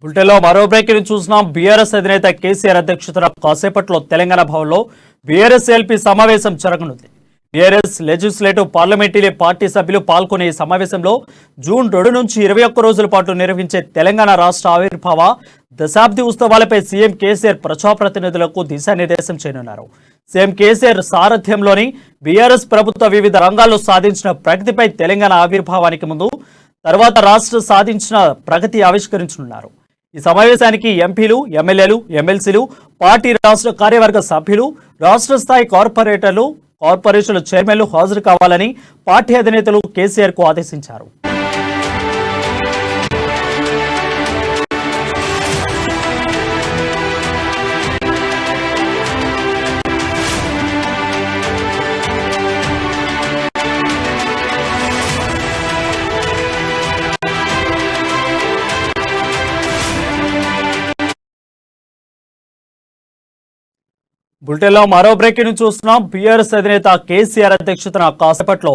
బులెటిన్లో మరో బ్రేకింగ్ చూస్తున్నాం. బీఆర్ఎస్ అధినేత కేసీఆర్ అధ్యక్షతన కాసేపట్లో తెలంగాణ భవన్లో బీఆర్ఎస్ ఎల్పీ సమావేశం జరగనుంది. బీఆర్ఎస్ లెజిస్లేటివ్ పార్లమెంటరీ పార్టీ సభ్యులు పాల్గొనే ఈ సమావేశంలో జూన్ 2 నుంచి 21 రోజుల పాటు నిర్వహించే తెలంగాణ రాష్ట్ర ఆవిర్భావ దశాబ్ది ఉత్సవాలపై సీఎం కేసీఆర్ ప్రజాప్రతినిధులకు దిశానిర్దేశం చేయనున్నారు. సీఎం కేసీఆర్ సారథ్యంలోని బీఆర్ఎస్ ప్రభుత్వ వివిధ రంగాల్లో సాధించిన ప్రగతిపై తెలంగాణ ఆవిర్భావానికి ముందు తర్వాత రాష్ట్ర సాధించిన ప్రగతి ఆవిష్కరించనున్నారు. ఈ సమావేశానికి ఎంపీలు, ఎమ్మెల్యేలు, ఎమ్మెల్సీలు, పార్టీ రాష్ట్ర కార్యవర్గ సభ్యులు, రాష్ట్ర స్థాయి కార్పొరేషన్ల చైర్మన్లు హాజరు కావాలని పార్టీ అధినేతలు కేసీఆర్ కు ఆదేశించారు. బులెటిన్లో మరో బ్రేకింగ్ చూస్తున్నాం. బీఆర్ఎస్ అధినేత కేసీఆర్ అధ్యక్షతన కాసేపట్లో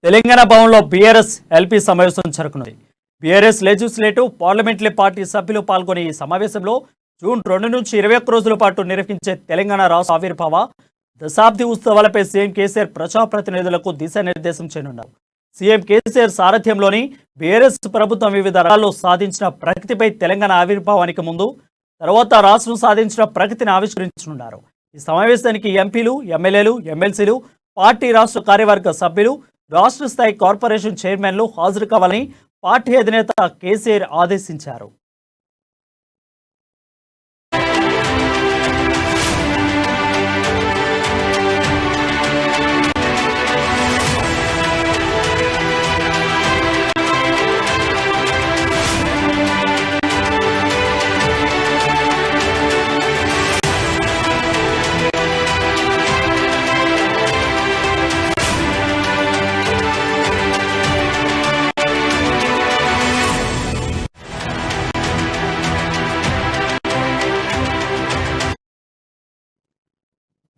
తెలంగాణ భవన్లో బీఆర్ఎస్ ఎల్పీ సమావేశం జరగనుంది. బీఆర్ఎస్ లెజిస్లేటివ్ పార్లమెంటరీ పార్టీ సభ్యులు పాల్గొనే ఈ సమావేశంలో జూన్ 2 నుంచి 21 రోజుల పాటు నిర్వహించే తెలంగాణ రాష్ట్ర ఆవిర్భావ దశాబ్ది ఉత్సవాలపై సీఎం కేసీఆర్ ప్రజాప్రతినిధులకు దిశానిర్దేశం చేయనున్నారు. సీఎం కేసీఆర్ సారథ్యంలోని బీఆర్ఎస్ ప్రభుత్వం వివిధ రంగాల్లో సాధించిన ప్రగతిపై తెలంగాణ ఆవిర్భావానికి ముందు తర్వాత రాష్ట్రం సాధించిన ప్రగతిని ఆవిష్కరించనున్నారు. ఈ సమావేశానికి ఎంపీలు, ఎమ్మెల్యేలు, ఎమ్మెల్సీలు, పార్టీ రాష్ట్ర కార్యవర్గ సభ్యులు, రాష్ట్ర స్థాయి కార్పొరేషన్ చైర్మన్లు హాజరు కావాలని పార్టీ అధినేత కేసీఆర్ ఆదేశించారు.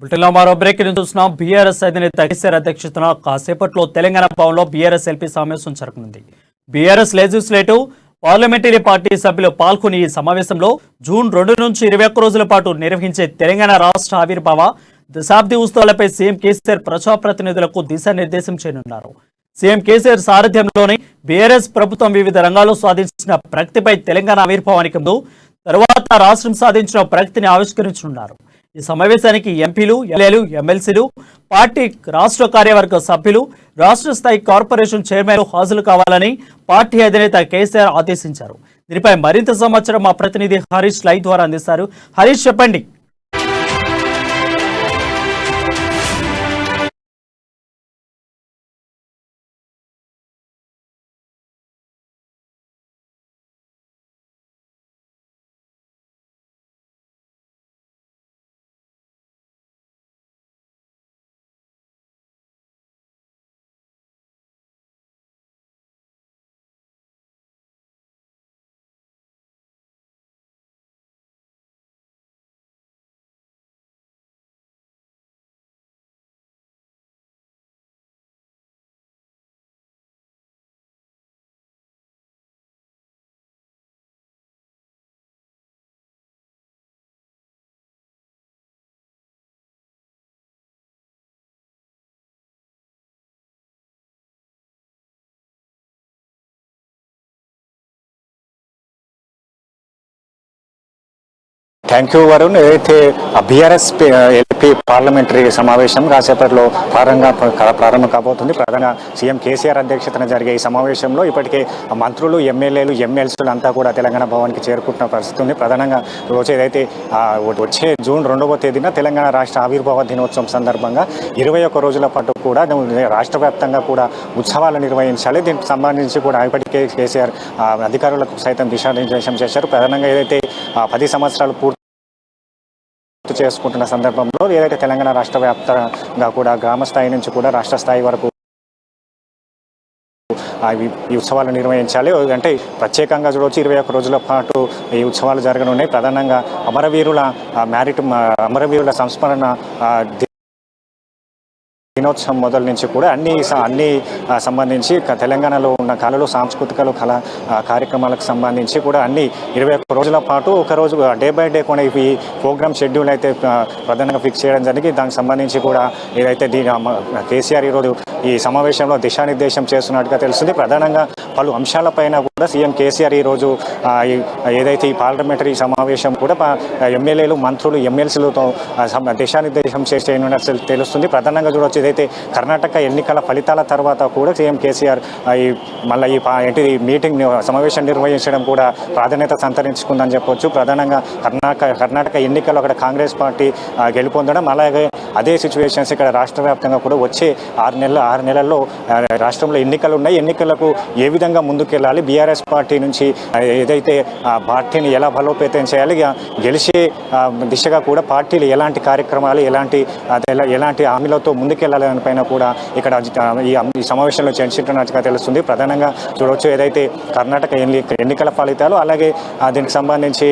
బులెటిన్లో మరో బ్రేకింగ్ చూస్తున్నాం. బీఆర్ఎస్ అధినేత కేసీఆర్ అధ్యక్షతన కాసేపట్లో తెలంగాణ భవన్లో బీఆర్ఎస్ ఎల్పీ సమావేశం జరగనుంది. బీఆర్ఎస్ లెజిస్లేటివ్ పార్లమెంటరీ పార్టీ సభ్యులు పాల్గొని ఈ సమావేశంలో జూన్ 2 నుంచి 21 రోజుల పాటు నిర్వహించే తెలంగాణ రాష్ట్ర ఆవిర్భావ దశాబ్ది ఉత్సవాలపై సీఎం కేసీఆర్ ప్రజాప్రతినిధులకు దిశానిర్దేశం చేయనున్నారు. సీఎం కేసీఆర్ సారథ్యంలోని బీఆర్ఎస్ ప్రభుత్వం వివిధ రంగాల్లో సాధించిన ప్రగతిపై తెలంగాణ ఆవిర్భావానికి ముందు తర్వాత రాష్ట్రం సాధించిన ప్రగతిని ఆవిష్కరించనున్నారు. ఈ సమావేశానికి ఎంపీలు, ఎమ్మెల్యేలు, ఎమ్మెల్సీలు, పార్టీ రాష్ట్ర కార్యవర్గ సభ్యులు, రాష్ట్ర స్థాయి కార్పొరేషన్ చైర్మన్లు హాజరు కావాలని పార్టీ అధినేత కేసీఆర్ ఆదేశించారు. దీనిపై మరింత సమాచారం మా ప్రతినిధి హరీష్ లైవ్ ద్వారా అందిస్తారు. హరీష్, చెప్పండి. Thank you Varun. ఏదైతే బీఆర్ఎస్ ఎల్పీ పార్లమెంటరీ సమావేశం కాసేపట్లో ప్రారంభం కాబోతుంది. ప్రధానంగా సీఎం కేసీఆర్ అధ్యక్షతన జరిగే ఈ సమావేశంలో ఇప్పటికే మంత్రులు, ఎమ్మెల్యేలు, ఎమ్మెల్సీలు అంతా కూడా తెలంగాణ భవన్కి చేరుకుంటున్న పరిస్థితి ఉంది. ప్రధానంగా ఏదైతే వచ్చే జూన్ 2వ తేదీన తెలంగాణ రాష్ట్ర ఆవిర్భావ దినోత్సవం సందర్భంగా 21 రోజుల పాటు కూడా రాష్ట్ర వ్యాప్తంగా కూడా ఉత్సవాలు నిర్వహించాలి. దీనికి సంబంధించి కూడా ఇప్పటికే కేసీఆర్ అధికారులకు సైతం దిశానిర్దేశం చేశారు. ప్రధానంగా ఏదైతే 10 సంవత్సరాలు పూర్తి చేసుకుంటున్న సందర్భంలో ఏదైతే తెలంగాణ రాష్ట్ర వ్యాప్తంగా కూడా గ్రామ స్థాయి నుంచి కూడా రాష్ట్ర స్థాయి వరకు ఈ ఉత్సవాలు నిర్వహించాలి. అంటే ప్రత్యేకంగా చూడవచ్చు 21 రోజుల పాటు ఈ ఉత్సవాలు జరగనున్నాయి. ప్రధానంగా అమరవీరుల సంస్మరణ దినోత్సవం మొదలు నుంచి కూడా అన్ని సంబంధించి తెలంగాణలో ఉన్న కళలు, సాంస్కృతికలు, కార్యక్రమాలకు సంబంధించి కూడా అన్ని 21 రోజుల పాటు ఒకరోజు డే బై డే కూడా ఈ ప్రోగ్రామ్ షెడ్యూల్ అయితే ప్రధానంగా ఫిక్స్ చేయడం జరిగింది. దానికి సంబంధించి కూడా ఏదైతే కేసీఆర్ ఈరోజు ఈ సమావేశంలో దిశానిర్దేశం చేస్తున్నట్టుగా తెలుస్తుంది. ప్రధానంగా పలు అంశాలపైన కూడా సీఎం కేసీఆర్ ఈరోజు ఏదైతే ఈ పార్లమెంటరీ సమావేశం కూడా ఎమ్మెల్యేలు, మంత్రులు, ఎమ్మెల్సీలతో దిశానిర్దేశం చేయనున్నట్టు తెలుస్తుంది. ప్రధానంగా చూడవచ్చు, ఏదైతే కర్ణాటక ఎన్నికల ఫలితాల తర్వాత కూడా సీఎం కేసీఆర్ మళ్ళీ ఈ మీటింగ్ సమావేశం నిర్వహించడం కూడా ప్రాధాన్యత సంతరించుకుందని చెప్పొచ్చు. ప్రధానంగా కర్ణాటక ఎన్నికల్లో అక్కడ కాంగ్రెస్ పార్టీ గెలుపొందడం, అలాగే అదే సిచ్యువేషన్స్ ఇక్కడ రాష్ట్ర వ్యాప్తంగా కూడా వచ్చే 6 నెలల్లో రాష్ట్రంలో ఎన్నికలు ఉన్నాయి. ఎన్నికలకు ఏ విధంగా ముందుకెళ్ళాలి, బీఆర్ఎస్ పార్టీ నుంచి ఏదైతే పార్టీని ఎలా బలోపేతం చేయాలి, గెలిచే దిశగా కూడా పార్టీలు ఎలాంటి కార్యక్రమాలు, ఎలాంటి హామీలతో ముందుకెళ్లాలి దానిపైన కూడా ఇక్కడ ఈ సమావేశంలో చర్చించినట్టుగా తెలుస్తుంది. ప్రధానంగా చూడవచ్చు, ఏదైతే కర్ణాటక ఎన్నికల ఫలితాలు, అలాగే దీనికి సంబంధించి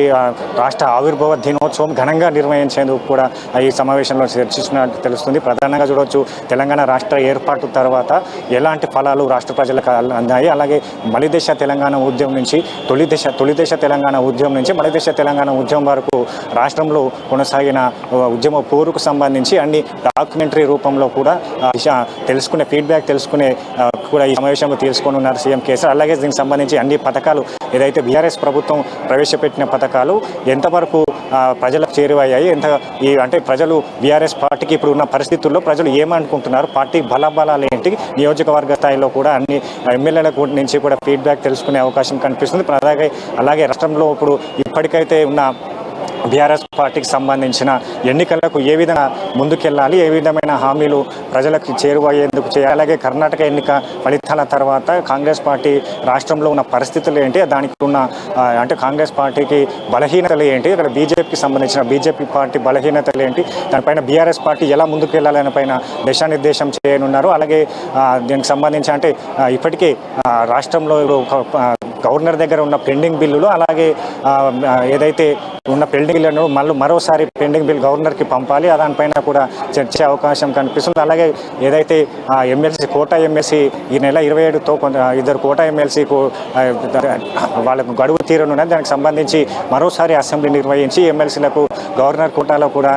రాష్ట్ర ఆవిర్భావ దినోత్సవం ఘనంగా నిర్వహించేందుకు కూడా ఈ సమావేశంలో చర్చించినట్టు తెలుస్తుంది. ప్రధానంగా చూడవచ్చు, తెలంగాణ రాష్ట్ర ఏర్పాటు తర్వాత ఎలాంటి ఫలాలు రాష్ట్ర ప్రజలకు అందాయి, అలాగే మలిదశ తెలంగాణ ఉద్యమం నుంచి తొలిదశ తెలంగాణ ఉద్యమం నుంచి మలిదశ తెలంగాణ ఉద్యమం వరకు రాష్ట్రంలో కొనసాగిన ఉద్యమ పోరుకు సంబంధించి అన్ని డాక్యుమెంటరీ రూపంలో కూడా ఫీడ్బ్యాక్ తెలుసుకునే కూడా ఈ సమావేశంలో తీసుకొని ఉన్నారు సీఎం కేసీఆర్. అలాగే దీనికి సంబంధించి అన్ని పథకాలు ఏదైతే బీఆర్ఎస్ ప్రభుత్వం ప్రవేశపెట్టిన పథకాలు ఎంతవరకు ప్రజలకు చేరువయ్యాయి, అంటే ప్రజలు బీఆర్ఎస్ పార్టీకి ఇప్పుడు ఉన్న పరిస్థితుల్లో ప్రజలు ఏమనుకుంటున్నారు, పార్టీ బలాబలాలు ఏంటి, నియోజకవర్గ స్థాయిలో కూడా అన్ని ఎమ్మెల్యేల నుంచి కూడా ఫీడ్బ్యాక్ తెలుసుకునే అవకాశం కనిపిస్తుంది. అలాగే రాష్ట్రంలో ఇప్పుడు ఇప్పటికైతే ఉన్న బీఆర్ఎస్ పార్టీకి సంబంధించిన ఎన్నికలకు ఏ విధంగా ముందుకెళ్ళాలి, ఏ విధమైన హామీలు ప్రజలకు చేరువయ్యేందుకు చేయాలి, అలాగే కర్ణాటక ఎన్నిక ఫలితాల తర్వాత కాంగ్రెస్ పార్టీ రాష్ట్రంలో ఉన్న పరిస్థితులు ఏంటి, దానికి ఉన్న అంటే కాంగ్రెస్ పార్టీకి బలహీనతలు ఏంటి, ఇక్కడ బీజేపీకి సంబంధించిన బీజేపీ పార్టీ బలహీనతలు ఏంటి, దానిపైన బీఆర్ఎస్ పార్టీ ఎలా ముందుకెళ్ళాలి దానిపైన దిశానిర్దేశం చేయనున్నారు. అలాగే దీనికి సంబంధించి అంటే ఇప్పటికే రాష్ట్రంలో గవర్నర్ దగ్గర ఉన్న పెండింగ్ బిల్లులు, అలాగే ఏదైతే ఉన్న పెండింగ్ బిల్లును మరోసారి పెండింగ్ బిల్ గవర్నర్కి పంపాలి, దానిపైన కూడా చర్చే అవకాశం కనిపిస్తుంది. అలాగే ఏదైతే కోటా ఎమ్మెల్సీ ఈ నెల 27తో ఇద్దరు కోటా ఎమ్మెల్సీకు వాళ్ళకు గడువు తీరనున్నది. దానికి సంబంధించి మరోసారి అసెంబ్లీ నిర్వహించి ఎమ్మెల్సీలకు గవర్నర్ కోటాలో కూడా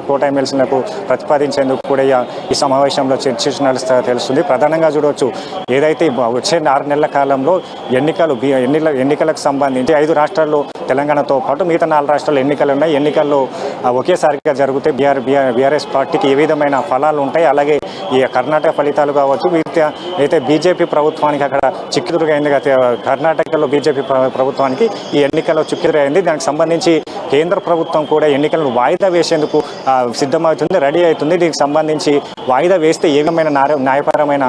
కోటా ఎమ్మెల్సీలకు ప్రతిపాదించేందుకు కూడా ఈ సమావేశంలో చర్చించినట్టు తెలుస్తుంది. ప్రధానంగా చూడవచ్చు, ఏదైతే వచ్చే 6 నెలల కాలంలో ఎన్నికలకు సంబంధించి 5 రాష్ట్రాల్లో తెలంగాణతో పాటు మిగతా 4 రాష్ట్రాల్లో ఎన్నికలు ఉన్నాయి. ఎన్నికల్లో ఒకేసారిగా జరిగితే బీఆర్ఎస్ పార్టీకి ఏ విధమైన ఫలాలు ఉంటాయి, అలాగే ఈ కర్ణాటక ఫలితాలు కావచ్చు, అయితే బీజేపీ ప్రభుత్వానికి అక్కడ చిక్కుదురుగైంది. కర్ణాటకలో బీజేపీ ప్రభుత్వానికి ఈ ఎన్నికల్లో చిక్కుదురైంది. దానికి సంబంధించి కేంద్ర ప్రభుత్వం కూడా ఎన్నికలను వాయిదా వేసేందుకు సిద్ధమవుతుంది, రెడీ అవుతుంది. దీనికి సంబంధించి వాయిదా వేస్తే ఏ విధమైన న్యాయపరమైన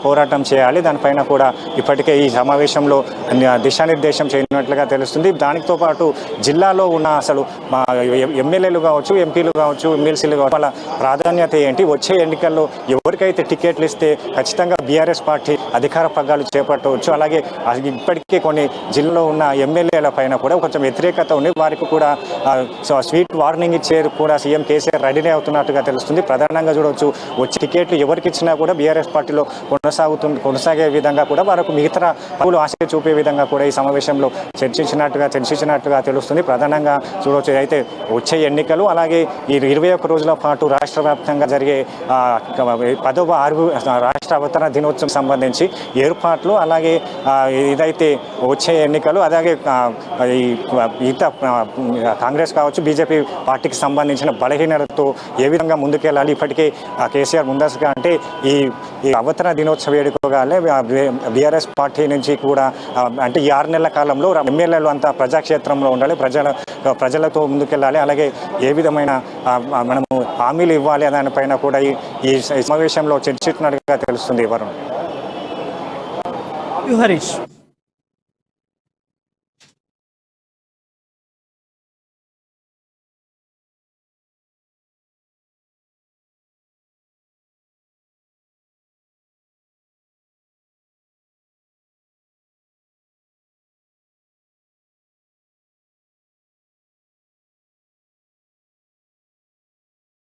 పోరాటం చేయాలి, దానిపైన కూడా ఇప్పటికే ఈ సమావేశంలో దిశానిర్దేశం చేయనట్లుగా తెలుస్తుంది. దానితో పాటు జిల్లాలో ఉన్న అసలు ఎమ్మెల్యేలు కావచ్చు, ఎంపీలు కావచ్చు, ఎమ్మెల్సీలు కావచ్చు, వాళ్ళ ప్రాధాన్యత ఏంటి, వచ్చే ఎన్నికల్లో ఎవరికైతే టికెట్లు ఇస్తే ఖచ్చితంగా బీఆర్ఎస్ పార్టీ అధికార పగ్గాలు చేపట్టవచ్చు. అలాగే ఇప్పటికే కొన్ని జిల్లాలో ఉన్న ఎమ్మెల్యేల పైన కూడా కొంచెం వ్యతిరేకత ఉంది, వారికి కూడా స్వీట్ వార్నింగ్ ఇచ్చే కూడా సీఎం కేసీఆర్ రెడీనే అవుతున్నట్టుగా తెలుస్తుంది. ప్రధానంగా చూడవచ్చు, వచ్చే టికెట్లు ఎవరికి ఇచ్చినా కూడా బీఆర్ఎస్ పార్టీలో కొనసాగే విధంగా కూడా వారికి మిగతా పనులు ఆశ చూపే విధంగా కూడా ఈ సమావేశంలో చర్చించినట్టుగా తెలుస్తుంది. ప్రధానంగా చూడవచ్చు, అయితే వచ్చే ఎన్నికలు, అలాగే ఈ 21 రోజుల పాటు రాష్ట్ర వ్యాప్తంగా జరిగే 10వ రాష్ట్ర అవతరణ దినోత్సవం సంబంధించి ఏర్పాట్లు, అలాగే ఇదైతే వచ్చే ఎన్నికలు, అలాగే కాంగ్రెస్ కావచ్చు, బీజేపీ పార్టీకి సంబంధించిన బలహీనతతో ఏ విధంగా ముందుకెళ్ళాలి. ఇప్పటికే కేసీఆర్ ముందస్తుగా అంటే ఈ అవతరణ దినోత్సవ వేడుకగానే బీఆర్ఎస్ పార్టీ నుంచి కూడా అంటే ఈ 6 నెలల కాలంలో ఎమ్మెల్యేలు అంతా ప్రజాక్షేత్రంలో ఉండాలి, ప్రజలతో ముందుకెళ్ళాలి, అలాగే ఏ విధమైన మనము హామీలు ఇవ్వాలి దానిపైన కూడా ఈ సమావేశంలో చర్చించినట్టుగా తెలుస్తుంది. వరుణ్. హరీష్.